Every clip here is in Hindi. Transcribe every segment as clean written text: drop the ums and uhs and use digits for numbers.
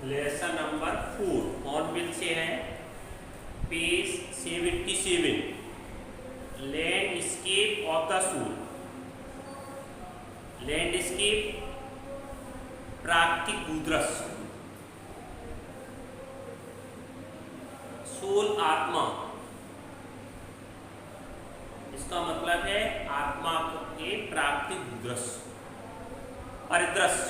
लेसन नंबर 4 कौन बिल से है, page 77, landscape of the soul. Landscape प्राकृतिक भूदृश्य, सोल आत्मा, इसका मतलब है आत्मा के प्राकृतिक भूदृश्य, परिदृश्य,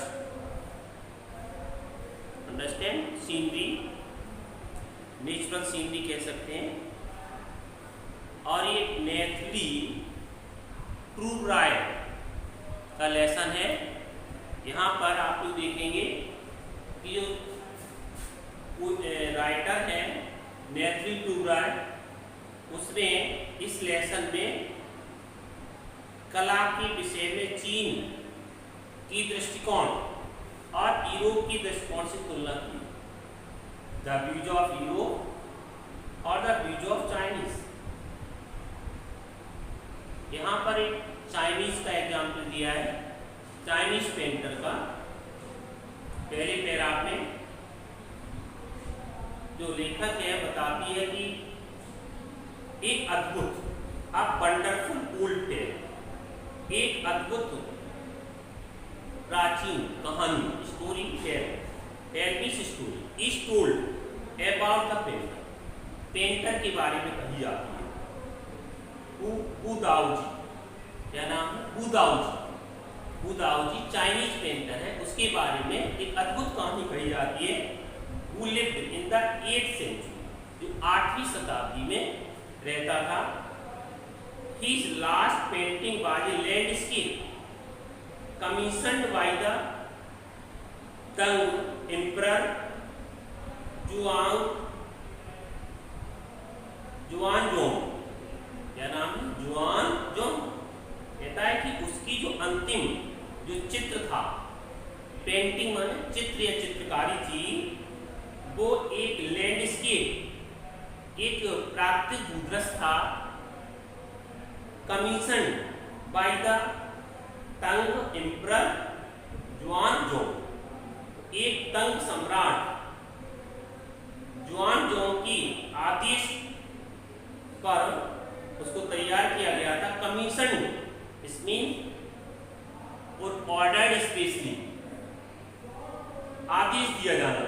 अंडरस्टैंड, सीनरी, नेचुरल सीनरी कह सकते हैं। और ये मैथिली ट्रूराय का लेसन है। यहाँ पर आप लोग देखेंगे कि जो राइटर है मैथिली ट्रूराय, उसने इस लेसन में कला के विषय में चीन की दृष्टिकोण और यूरोप की दृष्टिकोण से तुलना की। द व्यूज ऑफ यूरोप और द व्यूज ऑफ चाइनीज। यहाँ पर एक चाइनीज का एग्जाम्पल दिया है, चाइनीज पेंटर का। पहले पैराग्राफ में जो लेखक है बताती है कि एक अद्भुत, अ वंडरफुल ओल्ड टेल, एक अद्भुत प्राचीन कहानी, स्टोरी टेल इस story is told about the painter, painter के बारे में कही जाती है। गुदाओजी, क्या नाम है, गुदाओजी। गुदाओजी चाइनीज पेंटर है, उसके बारे में एक अद्भुत कहानी कही जाती है। Who lived in the 8th century, जो 8वीं शताब्दी में रहता था। His last painting was a landscape commissioned by the Tang Emperor Xuanzong। क्या नाम है, जुआनजोंग। कहता है कि उसकी जो अंतिम जो चित्र था, पेंटिंग माने चित्र या चित्रकारी थी, वो एक लैंडस्केप, एक प्राकृतिक भूदृश्य था, कमीशन बाय द तंग एम्परर जुआनजोंग। एक तंग सम्राट जुआनजोंग की आदेश पर उसको तैयार किया गया था। कमीशन इसमें और ऑर्डर्ड स्पेशली, आदेश दिया जाना।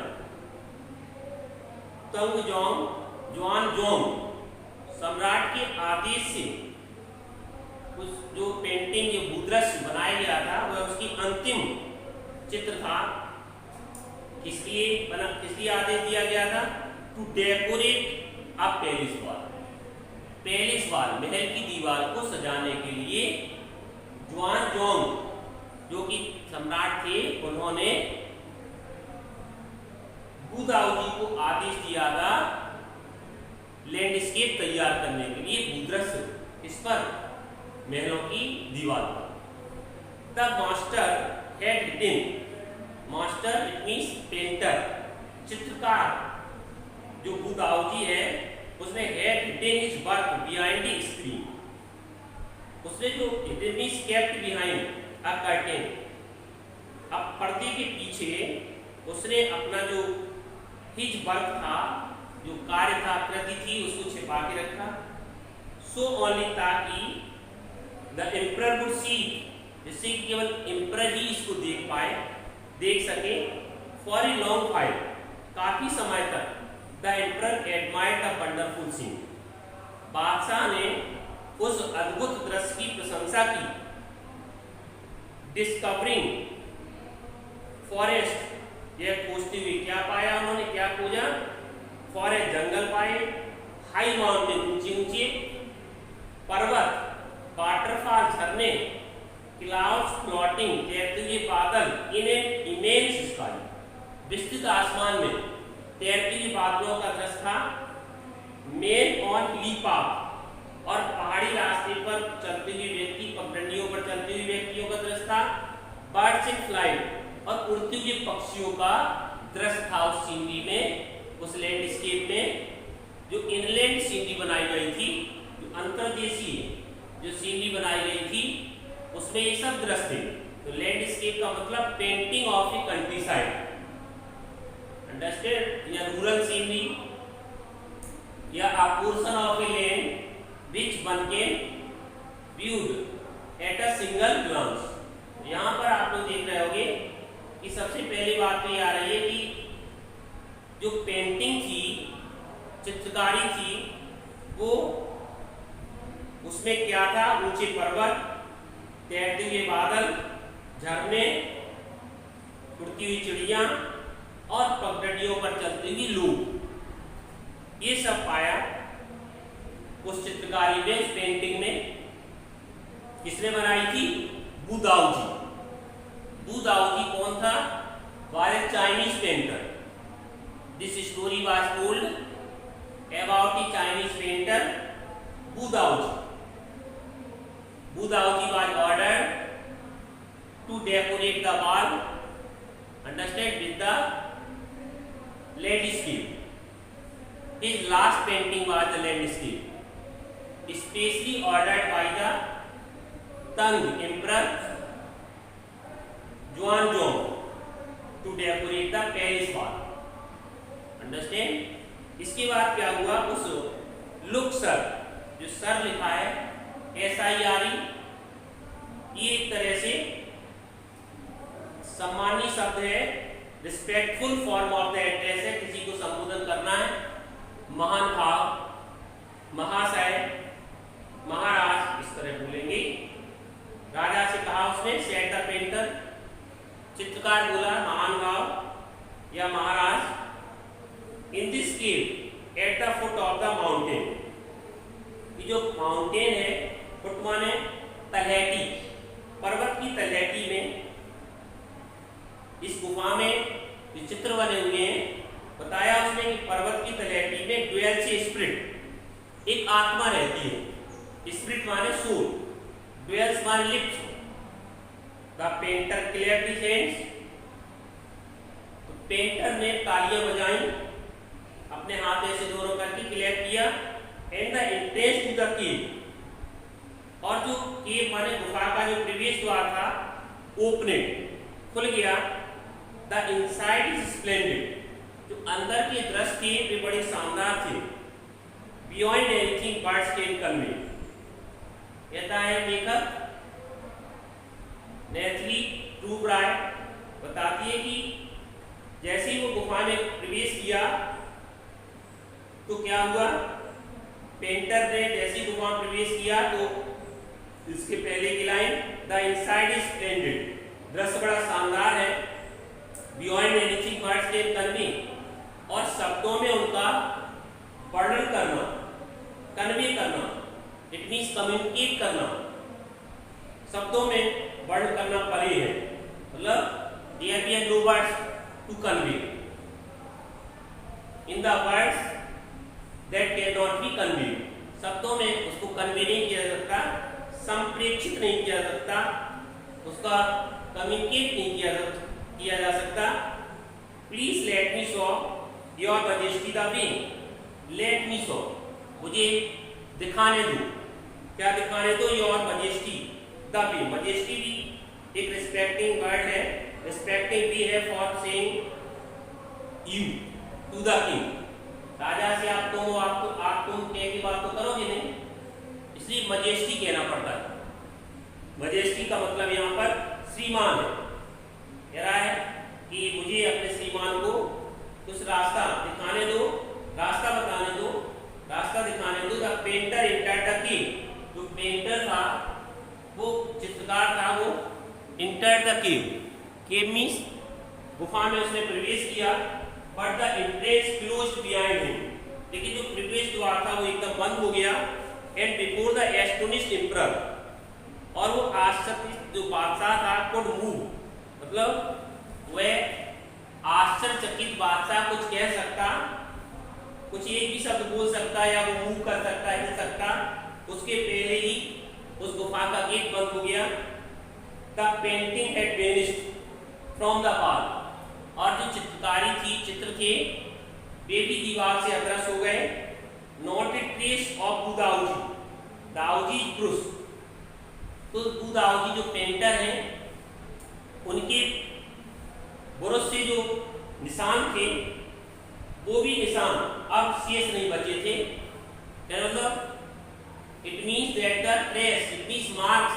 तंग जुआनजोंग सम्राट के आदेश से उस जो पेंटिंग जो भूदृश्य बनाया गया था वह उसकी अंतिम चित्र था। किसलिए आदेश दिया गया था? To decorate a palace wall, palace wall, महल की दीवार को सजाने के लिए जुआनजोंग जो कि सम्राट थे, उन्होंने गुदाओजी को आदेश दिया था लैंडस्केप तैयार करने के लिए, भूदृश्य, इस पर महलों की दीवार पर। The master had written, master it means painter, चित्रकार जो गुदाओजी है, उसने had written his work behind the screen. उसने जो it means kept behind a curtain, अब पर्दे के पीछे उसने अपना जो हिज वर्क था, जो कार्य था, कृति थी, उसको छिपा के रखा। सो ओनली, ताकि द एम्परर वुड सी, जिससे केवल एम्परर ही इसको देख पाए, देख सके। फॉर ए लॉन्ग वाइल, काफी समय तक, the emperor admired the wonderful scene, बादशाह ने उस अद्भुत दृश्य की प्रशंसा की। डिस्कवरिंग फॉरेस्ट, यह खोजते हुए क्या पाया उन्होंने, क्या खोजा? फॉरेस्ट, जंगल पाए। हाई माउंटेन, ऊंचे ऊंचे पर्वत, वाटरफॉल, झरने। क्लाउड्स फ्लोटिंग, तैरते हुए बादल। इन एन इमेंस स्काई, विस्तृत आसमान में तैरते हुए बादलों का दृश्य था। मेन ऑन हिली पाथ, और पहाड़ी रास्ते पर चलते हुए व्यक्ति, पगडंडियों पर चलते हुए व्यक्तियों का दृश्य था। बर्ड्स इन फ्लाइट, और उड़ते हुए पक्षियों का दृश्य था उस सीनरी में, उस लैंडस्केप में। जो इनलैंड सीनरी बनाई गई थी, जो अंतर्देशीय जो सीनरी बनाई गई थी, उसमें ये सब दृश्य थे। तो लैंडस्केप का मतलब painting of a countryside, understand, या रूरल सीनरी, या a portion of a land which one can viewed at a single glance. यहाँ पर आप लोग देख रहे होंगे कि सबसे पहली बात तो ये आ रही है कि जो पेंटिंग थी, चित्रकारी थी, वो उसमें क्या था, ऊंचे पर्वत, तैरते हुए बादल, झरने, उड़ती हुई चिड़िया और पगडंडियों पर चलती हुई लोग, ये सब पाया उस चित्रकारी में, उस पेंटिंग में। किसने बनाई थी? बु दाऊजी। बु दाऊजी कौन था? Was a Chinese painter. This story was told about the Chinese painter Wu Daozi. Wu Daozi was ordered to decorate the wall, understand, with the landscape. His last painting was the landscape, especially ordered by the Tang Emperor Xuanzong to decorate the Paris wall. Understand? इसके बाद क्या हुआ? उस लुक सर, जो सर लिखा है SIRE, ये एक तरह से सम्मानी शब्द है, respectful form of the address है, किसी को संबोधन करना है, महान भाव, महाशय, महाराज, इस तरह बोलेंगे। राजा से कहा उसने, सेड द पेंटर, चित्रकार बोला महान भाव या महाराज। In this cave at the foot of the mountain, ये जो माउंटेन है, फुट माने तलहटी, पर्वत की तलहटी में, इस गुफा में जो चित्र बने हुए हैं, बताया उसने कि पर्वत की तलहटी में ड्वेल्स ए स्पिरिट, एक आत्मा रहती है। स्पिरिट माने सोल, ड्वेल्स माने lips. The painter clapped his hands, तो पेंटर ने तालियां बजाई, अपने हाथ ऐसे दोनों करके क्लैप किया। And the entrance to the cave, और जो केव माने गुफा का जो प्रवेश द्वार था, ओपनेड, खुल गया। द इनसाइड इज स्प्लेंडेड, जो अंदर के दृश्य थे वे बड़े शानदार थे। Beyond anything words can convey, कहता है लेखक नेथली ट्रूब्राइट, बताती है कि जैसे ही वो गुफा में प्रवेश किया तो क्या हुआ? पेंटर ने जैसे ही गुफा में प्रवेश किया तो इसके पहले की line, the inside is splendid, दृश्य बड़ा शानदार है। Beyond anything words can convey, और शब्दों में उनका वर्णन करना, कन्वे करना, इट मीन्स कम्युनिकेट करना, शब्दों में वर्णन करना परे है, मतलब there be no words to convey in the words that can not be convey, शब्दों में उसको कन्वे नहीं किया जा सकता, संप्रेक्षित नहीं किया जा सकता, उसका कम्युनिकेट नहीं किया जा सकता। Please let me show your majesty the way, let me show, मुझे दिखाने दो, क्या दिखाने दो? Your majesty the way, majesty भी एक रिस्पेक्टिंग वर्ड है, रिस्पेक्टिंग भी है for saying you to the king. राजा से आप तुम कह के बात तो करोगे नहीं, इसलिए मजेस्टी कहना पड़ता है। मजेस्टी का मतलब यहाँ पर श्रीमान है, कह रहा है कि मुझे अपने श्रीमान को कुछ रास्ता दिखाने दो, रास्ता बताने दो, रास्ता दिखाने दो। The painter entered the cave, जो पेंटर था, वो चित्रकार था, वो entered the cave, cave means गुफा में उसने प्रवेश किया। But the entrance closed behind him, लेकिन जो प्रवेश द्वार था वो एकदम बंद हो गया। And before the astonished emperor, और वो आश्चर्य जो बादशाह था, कुड मूव, मतलब वह आश्चर्यचकित बादशाह कुछ कह सकता, कुछ एक भी शब्द बोल सकता, या वो मूव कर सकता, हिल सकता, उसके पहले ही उस गुफा का गेट बंद हो गया। The painting had वेनिश्ड from the wall, और जो चित्रकारी थी, चित्र थे, वे भी दीवार से अदृश्य हो गए। नॉट ए ट्रेस ऑफ बु दाऊजी, दाऊजी ब्रुश, तो बु दाऊजी जो पेंटर हैं, उनके ब्रश से जो निशान थे शेषान, अब शेष नहीं बचे थे, क्या मतलब it means that the trace, it means marks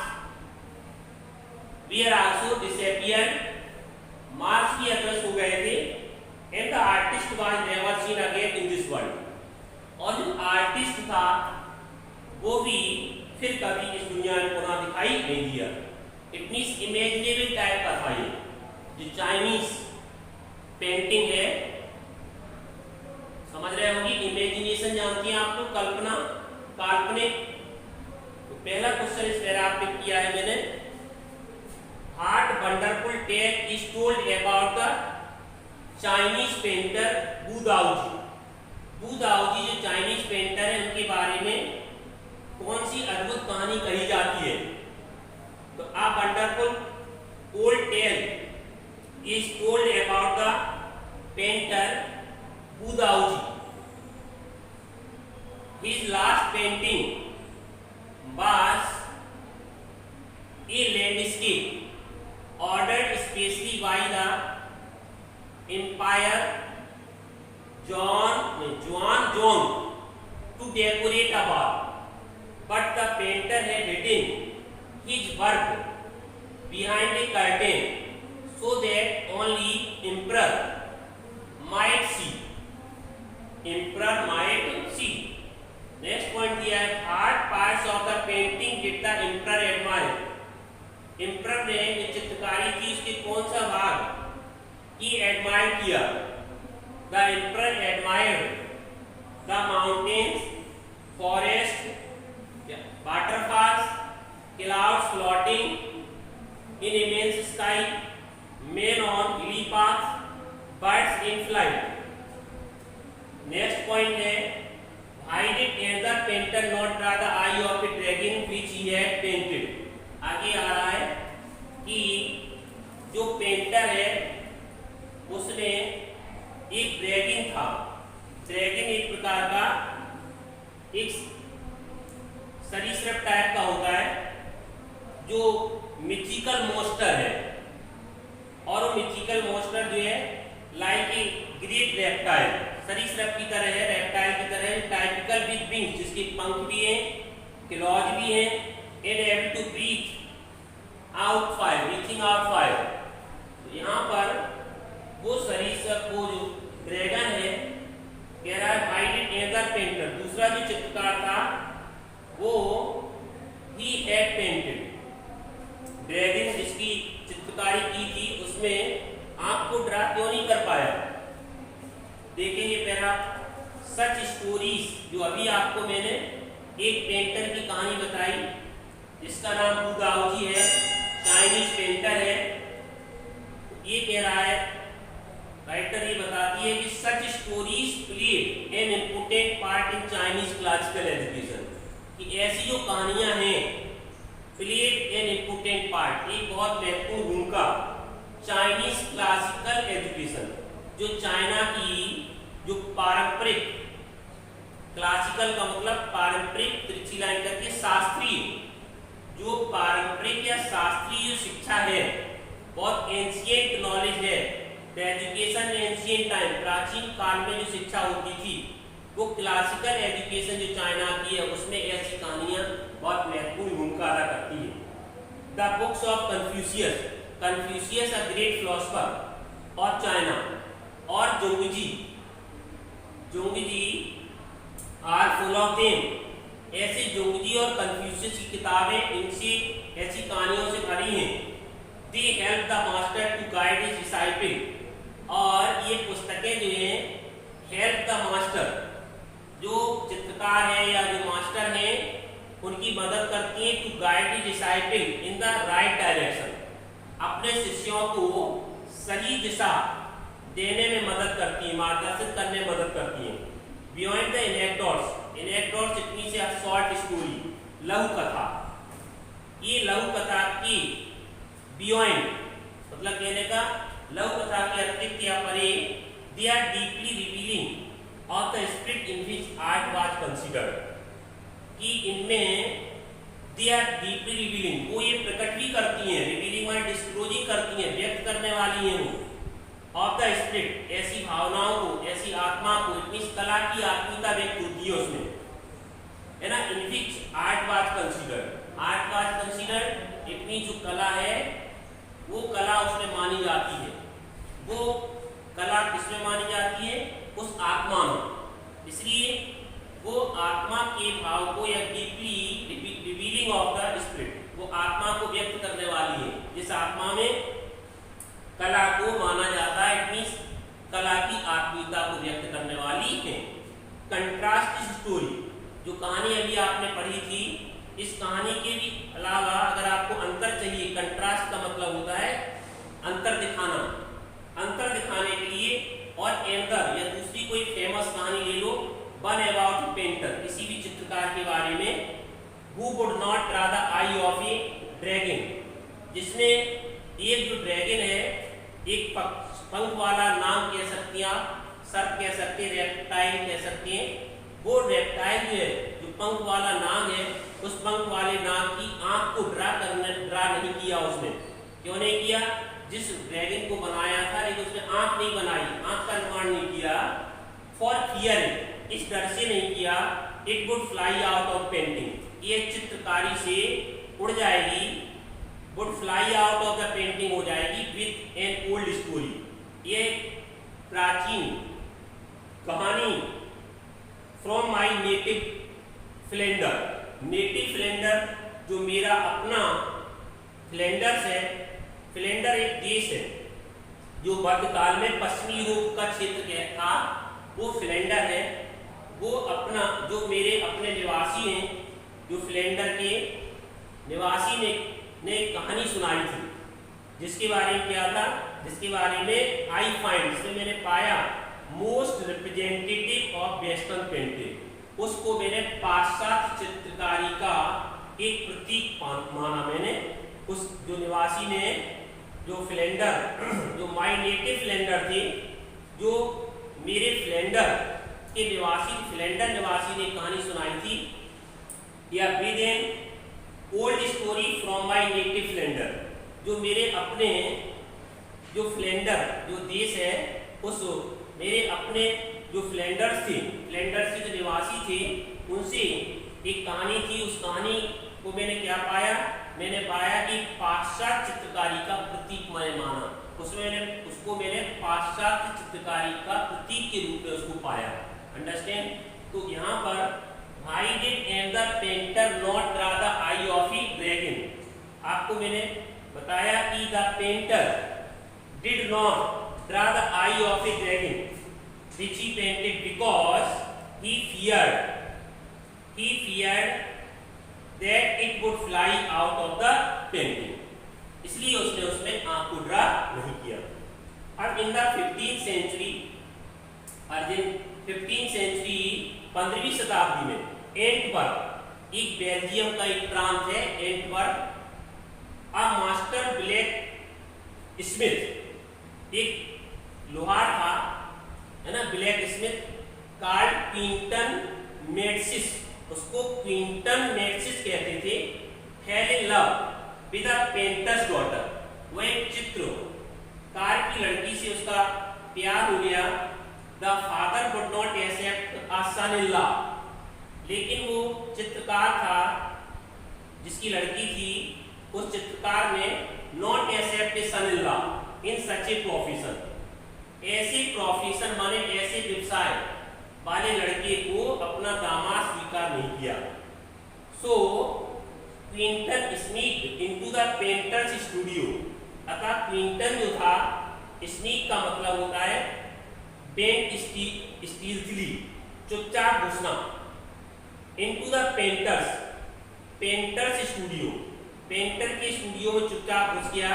were also disappeared, marks भी अदृश्य हो गए थे, and the artist was never seen again in this world, और जो आर्टिस्ट था वो भी फिर कभी इस दुनिया में पुनः दिखाई नहीं दिया। इट मीन्स इमेजिनेबल टाइप का था ये जो चाइनीज पेंटिंग है, समझ रहे होंगे। इमेजिनेशन जानती हैं आप लोग, कल्पना, काल्पनिक। तो पहला क्वेश्चन इस पैराग्राफ पे किया है मैंने, what wonderful tale is told about the Chinese painter Wu Daozi. वु दाओजी जो चाइनीज पेंटर है उनके बारे में कौन सी अद्भुत कहानी कही जाती है। तो a wonderful old tale is told about the painter Wu Daozi. His last painting was a landscape ordered specially by the Emperor Juan to decorate a wall, but the painter had hidden his work behind a curtain so that only emperor might see. Next point दिया है, hard parts of the painting did the emperor admire. Emperor ने जो चित्रकारी की उसके कौन सा भाग की एडमायर किया। The emperor admired the mountains, forest, waterfalls, clouds floating in immense sky, men on hilly paths, birds in flight। Next point है, why did another painter not draw the eye of a dragon which he had painted। आगे आ रहा है कि जो पेंटर है उसने एक ड्रैगन था, ड्रैगन एक प्रकार का एक सरीसृप टाइप का होता है जो मिथिकल मॉन्स्टर है, और वो मिथिकल मॉन्स्टर जो है लाइक ए ग्रेट रेप्टाइल, सरीसृप की तरह है, रेप्टाइल की तरह है, टाइपिकल विद विंग्स, जिसके पंख भी हैं, क्लॉज भी हैं, and able to breathe out fire, breathing out fire. तो यहाँ पर वो सरीसृप, वो जो ड्रैगन है, कह रहा है व्हाई डिड अनदर पेंटर, दूसरा जो चित्रकार था वो ही हैड पेंटेड, ड्रैगन जिसकी चित्रकारी की थी उसमें आंख को ड्रा क्यों नहीं कर पाया। देखेंगे पहला, सच स्टोरीज, जो अभी आपको मैंने एक पेंटर की कहानी बताई जिसका नाम वु दाओजी है, चाइनीज पेंटर है। ये कह रहा है, राइटर ये बताती है कि such stories played an important part in Chinese classical education, कि ऐसी जो कहानियां हैं प्लेड एन इम्पोर्टेंट पार्ट, एक बहुत महत्वपूर्ण भूमिका चाइनीज क्लासिकल एजुकेशन, जो चाइना की जो पारंपरिक, क्लासिकल का मतलब पारंपरिक, तिरछी लाइन करके शास्त्रीय, जो पारंपरिक या शास्त्रीय जो शिक्षा है, बहुत एंशिएंट नॉलेज है, द एजुकेशन एंशिएंट टाइम, प्राचीन काल में जो शिक्षा होती थी वो क्लासिकल एजुकेशन जो चाइना की है उसमें ऐसी कहानियां बहुत महत्वपूर्ण भूमिका अदा करती है। The books of Confucius, Confucius a great philosopher और चाइना, और जोंगजी आर फुल ऑफ देम, ऐसे जोंगजी और कन्फ्यूशियस की किताबें इनसे ऐसी कहानियों से भरी हैं। They help the master to guide his disciple, और ये पुस्तकें जो हैं हेल्प द मास्टर, जो चित्रकार है या जो मास्टर हैं उनकी मदद करती हैं to guide his disciple in the right direction, अपने शिष्यों को सही दिशा देने में मदद करती है, मार्गदर्शित करने में मदद करती है। Beyond the anecdotes, anecdotes it means a short story, लघु कथा। ये लघु कथा की बियॉन्ड मतलब कहने का लघु कथा के अतिरिक्त या परे, they are deeply revealing of the spirit in which art was considered, कि इनमें दे आर डीपली रिवीलिंग, वो ये प्रकट भी करती हैं, रिवीलिंग और डिस्क्लोजिंग करती हैं, व्यक्त करने वाली हैं वो ऑफ द स्पिरिट, ऐसी भावनाओं को, ऐसी आत्मा को, इतनी कला की आत्मीयता व्यक्त होती है उसमें, है ना। In which art was considered, art was considered, इतनी जो कला है वो कला उसमें मानी जाती है, वो कला किसमें मानी जाती है, उस आत्मा में। इसलिए वो आत्मा के भाव को या deeply revealing of the spirit, वो आत्मा को व्यक्त करने वाली है, जिस आत्मा में कला को माना जाता है, इट मींस कला की आत्मीयता को व्यक्त करने वाली है। कंट्रास्ट स्टोरी, जो कहानी अभी आपने पढ़ी थी, इस कहानी के भी अलावा अगर आपको अंतर चाहिए, कंट्रास्ट का मतलब होता है अंतर दिखाना, अंतर दिखाने के लिए, और एंकर या दूसरी कोई फेमस कहानी ले लो, वन अबाउट पेंटर, किसी भी चित्रकार के बारे में, who would not draw the I of A dragon, जिसने एक जो ड्रैगन है, एक पंख वाला, नाम कह सकती हैं आप, सर्प कह सकते हैं, रेप्टाइल कह सकते हैं, वो रेप्टाइल जो है, जो पंख वाला नाग है, उस पंख वाले नाग की आंख को ड्रा नहीं किया उसने। क्यों नहीं किया? जिस ड्रैगन को बनाया था लेकिन उसने आंख नहीं बनाई, आंख का निर्माण नहीं किया, फॉर फियर, इस डर से नहीं किया, it would fly out of painting, ये चित्रकारी से उड़ जाएगी, would fly out of the painting हो जाएगी विथ एन ओल्ड स्टोरी, ये प्राचीन कहानी from my native Flanders, native Flanders जो मेरा अपना फ्लैंडर्स है, फ्लैंडर एक देश है जो मध्यकाल में पश्चिमी यूरोप का क्षेत्र था, वो फ्लैंडर है, वो अपना जो मेरे अपने निवासी हैं, जो फ्लैंडर के निवासी ने कहानी सुनाई थी, जिसके बारे में क्या था, जिसके बारे में आई फाइंड, इसमें मैंने पाया most representative of western painting, उसको मैंने पाश्चात्य चित्रकारी का एक प्रतीक माना मैंने। उस जो निवासी ने, जो फ्लैंडर, जो माई नेटिव फ्लैंडर थे, जो मेरे फ्लैंडर के निवासी, फ्लैंडर निवासी ने कहानी सुनाई थी, या with an old story from my native Flanders, जो मेरे अपने जो फ्लैंडर जो देश है, उस मेरे अपने जो फ्लैंडर्स थे, फ्लैंडर्स के जो निवासी थे, उनसे एक कहानी थी। उस कहानी को मैंने क्या पाया, मैंने पाया कि पाश्चात्य चित्रकारी का प्रतीक मैंने माना, उसको मैंने पाश्चात्य चित्रकारी का प्रतीक के रूप में उसको पाया। अंडरस्टैंड? तो यहाँ पर why did and the painter not draw the I of A dragon, आपको मैंने बताया कि the painter did not draw the eye of a dragon which he painted because he feared that it would fly out of the painting, इसलिए उसने उसमें आंख को ड्रा नहीं किया। अब in the 15th century, urging 15th century 15वीं शताब्दी में एंटवर्प, एक बेल्जियम का एक प्रांत है Antwerp, a master black Smith, एक लोहार था, है ना, black Smith, Karl Quinton Matsys, उसको क्विंटन मेट्सिस कहते थे, fail in love with a painters daughter, वह एक चित्रकार की लड़की से उसका प्यार हो गया। The father would not accept a son in law, लेकिन वो चित्रकार था जिसकी लड़की थी, उस चित्रकार ने not accept a son in law in such a profession, ऐसे प्रोफेशन माने ऐसे व्यवसाय वाले लड़के को अपना दामाद स्वीकार नहीं किया। So Quinton sneaked into the painter's studio, अतः क्विंटन जो था, स्नीक का मतलब होता है पेंट स्टीलली, चुपचाप घुसना, into the painter's studio, painter के स्टूडियो में चुपचाप घुस गया,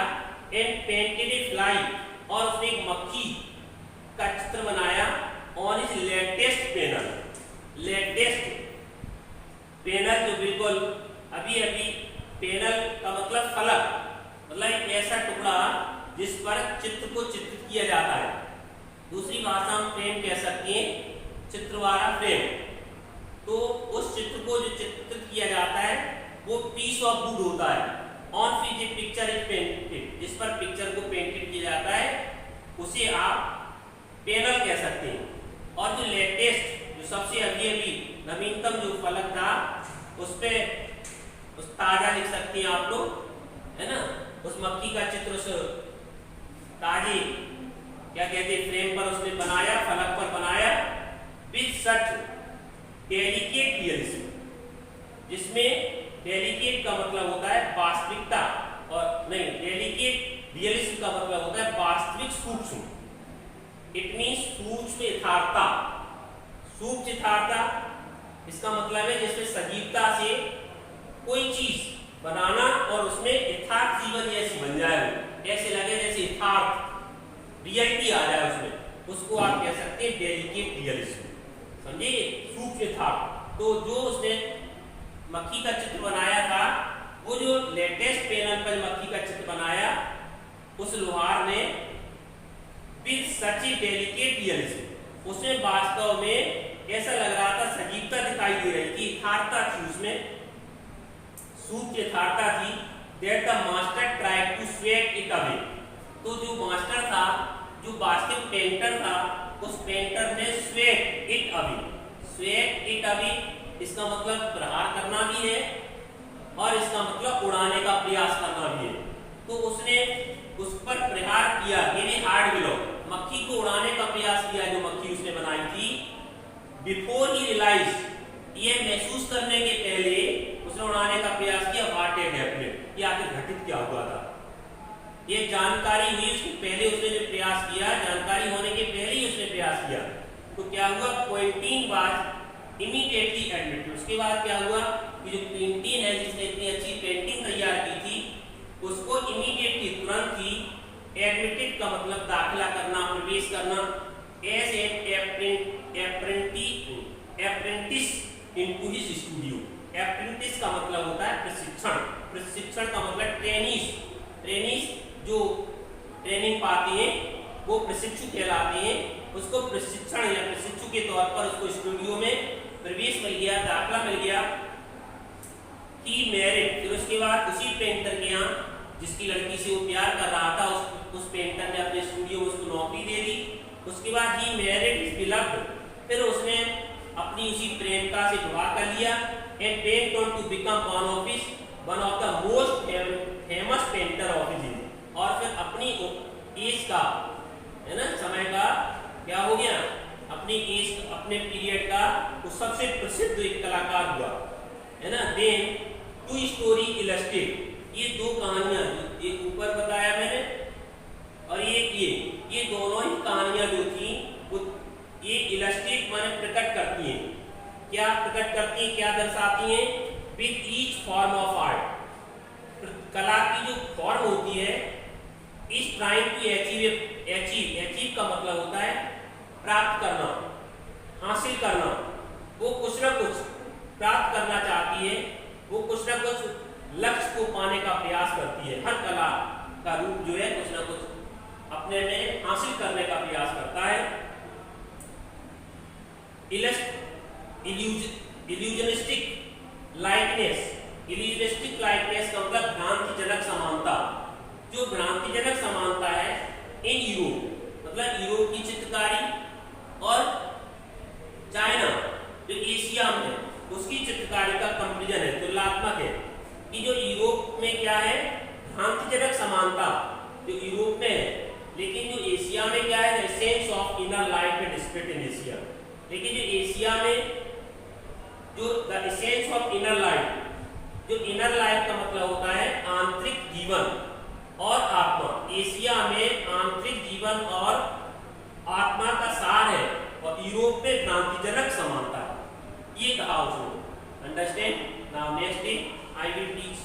एंड पेंटेड ए फ्लाई, और उसने एक मक्खी का चित्र बनाया on his latest panel, latest panel जो बिल्कुल अभी अभी, पेनल का मतलब फलक, मतलब एक ऐसा टुकड़ा जिस पर चित्र को चित्रित किया जाता है, दूसरी भाषा में फ्रेम कह सकते हैं, चित्र वाला फ्रेम। तो उस चित्र को जो चित्रित किया जाता है वो पीस ऑफ वुड होता है, on which picture is painted, जिस पर पिक्चर को पेंटेड किया जाता है उसे उसे आप पैनल कह सकते हैं। और जो लेटेस्ट, जो सबसे अभी अभी नवीनतम जो फलक था उस पे उस ताजा लिख सकते हैं आप लोग, है ना, उस मक्खी का चित्र उस ताजे क्या कहते हैं फ्रेम पर उसने बनाया, फलक पर बनाया, विद सच डेलिकेट रियलिज्म, जिसमें डेलिकेट का मतलब होता है वास्तविकता, और नहीं, डेलिकेट रियलिज्म का मतलब होता है वास्तविक सूक्ष्म। इट मीन्स सूक्ष्म यथार्थता, सूक्ष्म यथार्थता इसका मतलब है जिसमें सजीवता से कोई चीज बनाना और उसमें यथार्थ जीवन जैसी बन जाए, ऐसे लगे जैसे यथार्थ रियलिटी आ जाए उसमें, उसको आप कह सकते हैं डेलिकेट रियलिज्म। समझे, सूक्ष्म यथार्थ। तो जो उसने मक्खी का चित्र बनाया था, वो जो लेटेस्ट पैनल पर मक्खी का चित्र बनाया, उस लोहार ने विद सच डेलिकेट रियलिज्म, उसमें वास्तव में ऐसा लग रहा था, सजीवता दिखाई दे रही थी, यथार्थता थी उसमें, सूक्ष्म यथार्थता थी, that the master tried to sweat it away. तो जो मास्टर था, जो वास्तविक पेंटर था, उस पेंटर ने sweat it away, sweat it away इसका मतलब प्रहार करना भी है और इसका मतलब उड़ाने का प्रयास करना भी है। तो उसने उस पर प्रहार किया, यानी हार्ड बिलो, मक्खी को उड़ाने का प्रयास किया, जो मक्खी उसने बनाई थी। बिफोर ही रियलाइज, ये महसूस करने के पहले उसने उड़ाने का प्रयास किया, व्हाट हैड हैपेंड, ये आखिर घटित क्या हुआ था। ये जानकारी हुई उसके पहले, उसने जो प्रयास किया, जानकारी होने के पहले ही उसने प्रयास किया, तो क्या हुआ, क्विंटीन वाज इमीडिएटली एडमिटेड। उसके बाद क्या हुआ कि जो क्विंटीन है, जिसने इतनी अच्छी पेंटिंग तैयार की थी, उसको इमीडिएटली तुरंत ही एडमिटेड का मतलब दाखिला करना, प्रवेश करना, as an apprentice into his studio. Apprentice का मतलब होता है प्रशिक्षण, प्रशिक्षण का मतलब ट्रेनीज, ट्रेनीज जो ट्रेनिंग पाते हैं वो प्रशिक्षु कहलाते हैं। उसको प्रशिक्षण या प्रशिक्षु के तौर पर उसको स्टूडियो में प्रवेश मिल गया, दाखिला मिल गया। ही मैरिड, फिर उसके बाद उसी पेंटर के यहाँ जिसकी लड़की से वो प्यार कर रहा था, उस पेंटर ने अपने स्टूडियो में उसको नौकरी दे दी। उसके बाद ही मैरिड हिज बिलव्ड, फिर उसने अपनी उसी प्रेमिका से विवाह कर लिया। And went on to become one of the most famous painter of his age, और फिर अपनी एज का, है ना, समय का क्या हो गया, अपनी एज, अपने पीरियड का वो सबसे प्रसिद्ध एक कलाकार हुआ, है ना। देन टू स्टोरी इलस्ट्रेट, ये दो कहानियां, एक ऊपर बताया मैंने और ये दोनों ही कहानियां जो थी वो ये इलस्ट्रेट माने प्रकट करती हैं। क्या प्रकट करती हैं, क्या दर्शाती हैं, with each form of art, कला की जो फॉर्म होती है, इस ट्राइंग टू अचीव का मतलब होता है प्राप्त करना, हासिल करना। वो कुछ ना कुछ प्राप्त करना चाहती है, वो कुछ ना कुछ लक्ष्य को पाने का प्रयास करती है। हर कला का रूप जो है कुछ ना कुछ अपने में हासिल करने का प्रयास करता है। इल्यूजनिस्टिक लाइकनेस, इल्यूजनिस्टिक लाइकनेस का मतलब भ्रांतिजनक समानता। जो भ्रांतिजनक समानता है इन यूरोप, मतलब यूरोप की चित्रकारी और चाइना जो एशिया में उसकी चित्रकारी का कंपैरिजन है, तुलनात्मक है कि जो यूरोप में क्या है, भ्रांतिजनक समानता जो यूरोप में है, लेकिन जो एशिया में क्या है, the sense of inner life and spirit in Asia. लेकिन जो एशिया में जो the essence of inner life, जो इनर लाइफ का मतलब होता है आंतरिक जीवन और आत्मा, एशिया में आंतरिक जीवन और आत्मा का सार है और यूरोप में भ्रांतिजनक समानता है, ये कहा उसने। Understand? Now next day I will teach